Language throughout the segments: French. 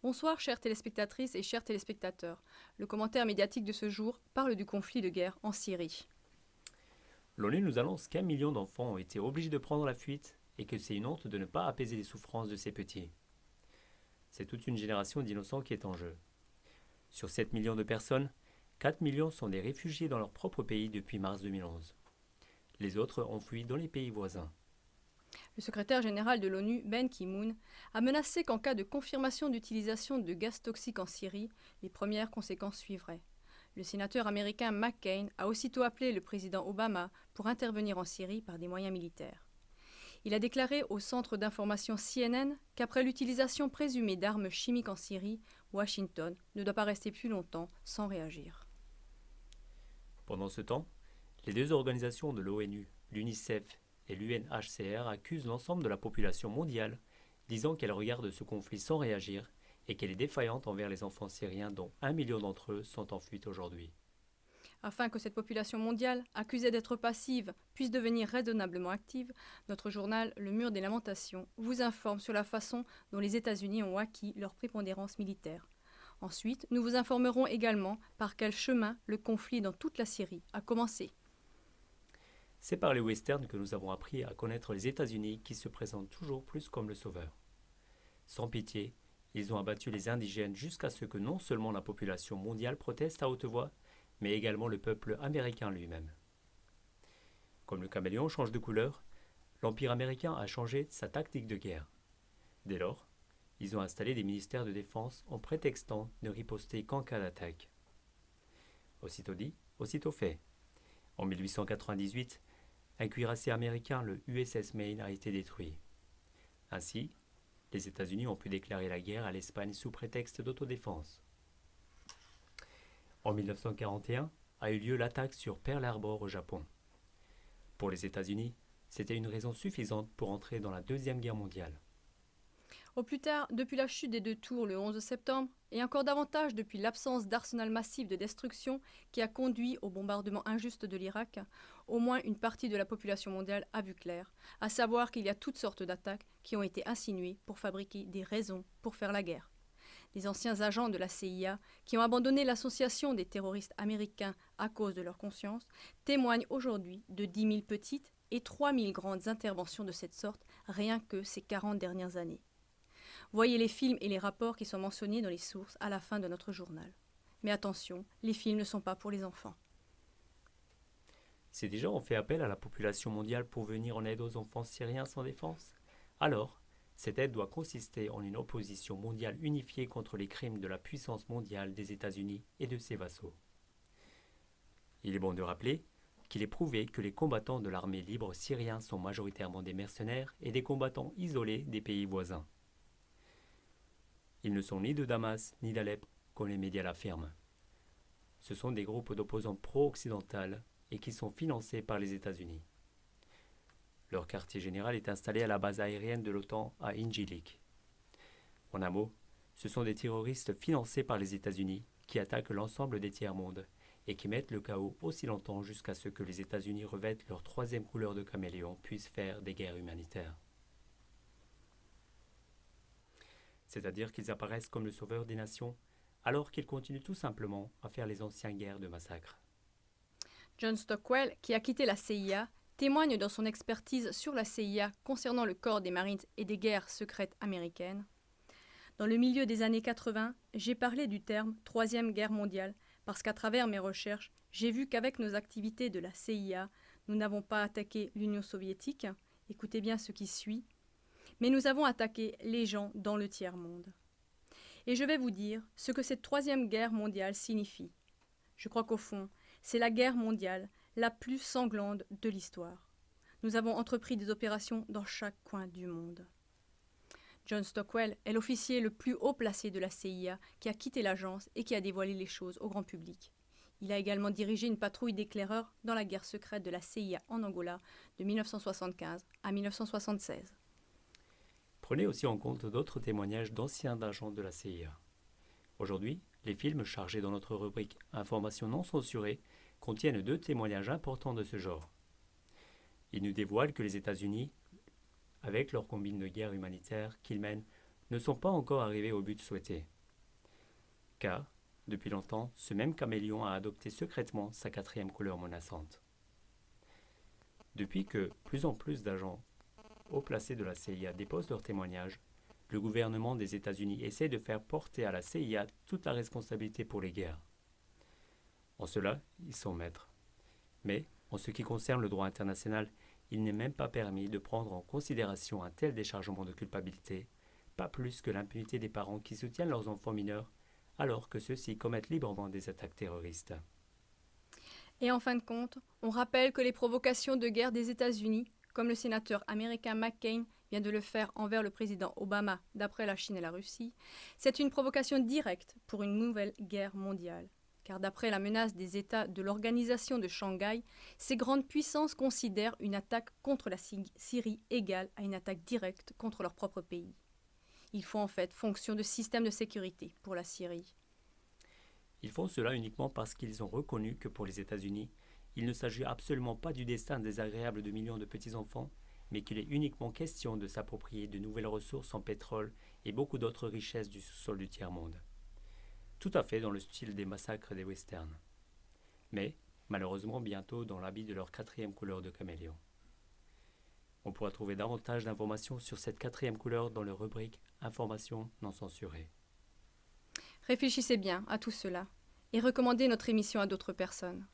Bonsoir chères téléspectatrices et chers téléspectateurs. Le commentaire médiatique de ce jour parle du conflit de guerre en Syrie. L'ONU nous annonce qu'1 million d'enfants ont été obligés de prendre la fuite et que c'est une honte de ne pas apaiser les souffrances de ces petits. C'est toute une génération d'innocents qui est en jeu. Sur 7 millions de personnes, 4 millions sont des réfugiés dans leur propre pays depuis mars 2011. Les autres ont fui dans les pays voisins. Le secrétaire général de l'ONU, Ben Ki-moon, a menacé qu'en cas de confirmation d'utilisation de gaz toxiques en Syrie, les premières conséquences suivraient. Le sénateur américain McCain a aussitôt appelé le président Obama pour intervenir en Syrie par des moyens militaires. Il a déclaré au centre d'information CNN qu'après l'utilisation présumée d'armes chimiques en Syrie, Washington ne doit pas rester plus longtemps sans réagir. Pendant ce temps, les deux organisations de l'ONU, l'UNICEF et l'UNHCR accusent l'ensemble de la population mondiale, disant qu'elle regarde ce conflit sans réagir et qu'elle est défaillante envers les enfants syriens dont 1 million d'entre eux sont en fuite aujourd'hui. Afin que cette population mondiale, accusée d'être passive, puisse devenir raisonnablement active, notre journal Le Mur des Lamentations vous informe sur la façon dont les États-Unis ont acquis leur prépondérance militaire. Ensuite, nous vous informerons également par quel chemin le conflit dans toute la Syrie a commencé. C'est par les westerns que nous avons appris à connaître les États-Unis qui se présentent toujours plus comme le sauveur. Sans pitié, ils ont abattu les indigènes jusqu'à ce que non seulement la population mondiale proteste à haute voix, mais également le peuple américain lui-même. Comme le caméléon change de couleur, l'Empire américain a changé sa tactique de guerre. Dès lors, ils ont installé des ministères de défense en prétextant ne riposter qu'en cas d'attaque. Aussitôt dit, aussitôt fait. En 1898, un cuirassé américain, le USS Maine, a été détruit. Ainsi, les États-Unis ont pu déclarer la guerre à l'Espagne sous prétexte d'autodéfense. En 1941 a eu lieu l'attaque sur Pearl Harbor au Japon. Pour les États-Unis, c'était une raison suffisante pour entrer dans la Deuxième Guerre mondiale. Au plus tard, depuis la chute des deux tours le 11 septembre, et encore davantage depuis l'absence d'arsenal massif de destruction qui a conduit au bombardement injuste de l'Irak, au moins une partie de la population mondiale a vu clair, à savoir qu'il y a toutes sortes d'attaques qui ont été insinuées pour fabriquer des raisons pour faire la guerre. Les anciens agents de la CIA, qui ont abandonné l'association des terroristes américains à cause de leur conscience, témoignent aujourd'hui de 10 000 petites et 3 000 grandes interventions de cette sorte rien que ces 40 dernières années. Voyez les films et les rapports qui sont mentionnés dans les sources à la fin de notre journal. Mais attention, les films ne sont pas pour les enfants. Si déjà on fait appel à la population mondiale pour venir en aide aux enfants syriens sans défense, alors cette aide doit consister en une opposition mondiale unifiée contre les crimes de la puissance mondiale des États-Unis et de ses vassaux. Il est bon de rappeler qu'il est prouvé que les combattants de l'armée libre syriens sont majoritairement des mercenaires et des combattants isolés des pays voisins. Ils ne sont ni de Damas ni d'Alep, comme les médias l'affirment. Ce sont des groupes d'opposants pro-occidentaux et qui sont financés par les États-Unis. Leur quartier général est installé à la base aérienne de l'OTAN à Incirlik. En un mot, ce sont des terroristes financés par les États-Unis qui attaquent l'ensemble des tiers-mondes et qui mettent le chaos aussi longtemps jusqu'à ce que les États-Unis revêtent leur troisième couleur de caméléon puissent faire des guerres humanitaires. C'est-à-dire qu'ils apparaissent comme le sauveur des nations, alors qu'ils continuent tout simplement à faire les anciennes guerres de massacre. John Stockwell, qui a quitté la CIA, témoigne dans son expertise sur la CIA concernant le corps des Marines et des guerres secrètes américaines. Dans le milieu des années 80, j'ai parlé du terme « Troisième Guerre mondiale » parce qu'à travers mes recherches, j'ai vu qu'avec nos activités de la CIA, nous n'avons pas attaqué l'Union soviétique, écoutez bien ce qui suit, mais nous avons attaqué les gens dans le tiers-monde. Et je vais vous dire ce que cette Troisième Guerre mondiale signifie. Je crois qu'au fond, c'est la guerre mondiale la plus sanglante de l'histoire. Nous avons entrepris des opérations dans chaque coin du monde. John Stockwell est l'officier le plus haut placé de la CIA qui a quitté l'agence et qui a dévoilé les choses au grand public. Il a également dirigé une patrouille d'éclaireurs dans la guerre secrète de la CIA en Angola de 1975 à 1976. Prenez aussi en compte d'autres témoignages d'anciens agents de la CIA. Aujourd'hui, les films chargés dans notre rubrique Informations non censurées contiennent 2 témoignages importants de ce genre. Ils nous dévoilent que les États-Unis, avec leur combine de guerre humanitaire qu'ils mènent, ne sont pas encore arrivés au but souhaité. Car, depuis longtemps, ce même caméléon a adopté secrètement sa quatrième couleur menaçante. Depuis que plus en plus d'agents haut placés de la CIA déposent leurs témoignages, le gouvernement des États-Unis essaie de faire porter à la CIA toute la responsabilité pour les guerres. En cela, ils sont maîtres. Mais, en ce qui concerne le droit international, il n'est même pas permis de prendre en considération un tel déchargement de culpabilité, pas plus que l'impunité des parents qui soutiennent leurs enfants mineurs alors que ceux-ci commettent librement des attaques terroristes. Et en fin de compte, on rappelle que les provocations de guerre des États-Unis, comme le sénateur américain McCain vient de le faire envers le président Obama d'après la Chine et la Russie, c'est une provocation directe pour une nouvelle guerre mondiale. Car d'après la menace des États de l'organisation de Shanghai, ces grandes puissances considèrent une attaque contre la Syrie égale à une attaque directe contre leur propre pays. Ils font en fait fonction de système de sécurité pour la Syrie. Ils font cela uniquement parce qu'ils ont reconnu que pour les États-Unis, il ne s'agit absolument pas du destin désagréable de millions de petits-enfants, mais qu'il est uniquement question de s'approprier de nouvelles ressources en pétrole et beaucoup d'autres richesses du sous-sol du tiers-monde. Tout à fait dans le style des massacres des westerns. Mais, malheureusement bientôt dans l'habit de leur quatrième couleur de caméléon. On pourra trouver davantage d'informations sur cette quatrième couleur dans la rubrique « Informations non censurées ». Réfléchissez bien à tout cela et recommandez notre émission à d'autres personnes.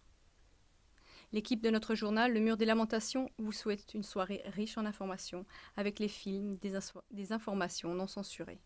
L'équipe de notre journal, Le Mur des Lamentations, vous souhaite une soirée riche en informations avec les films des informations non censurées.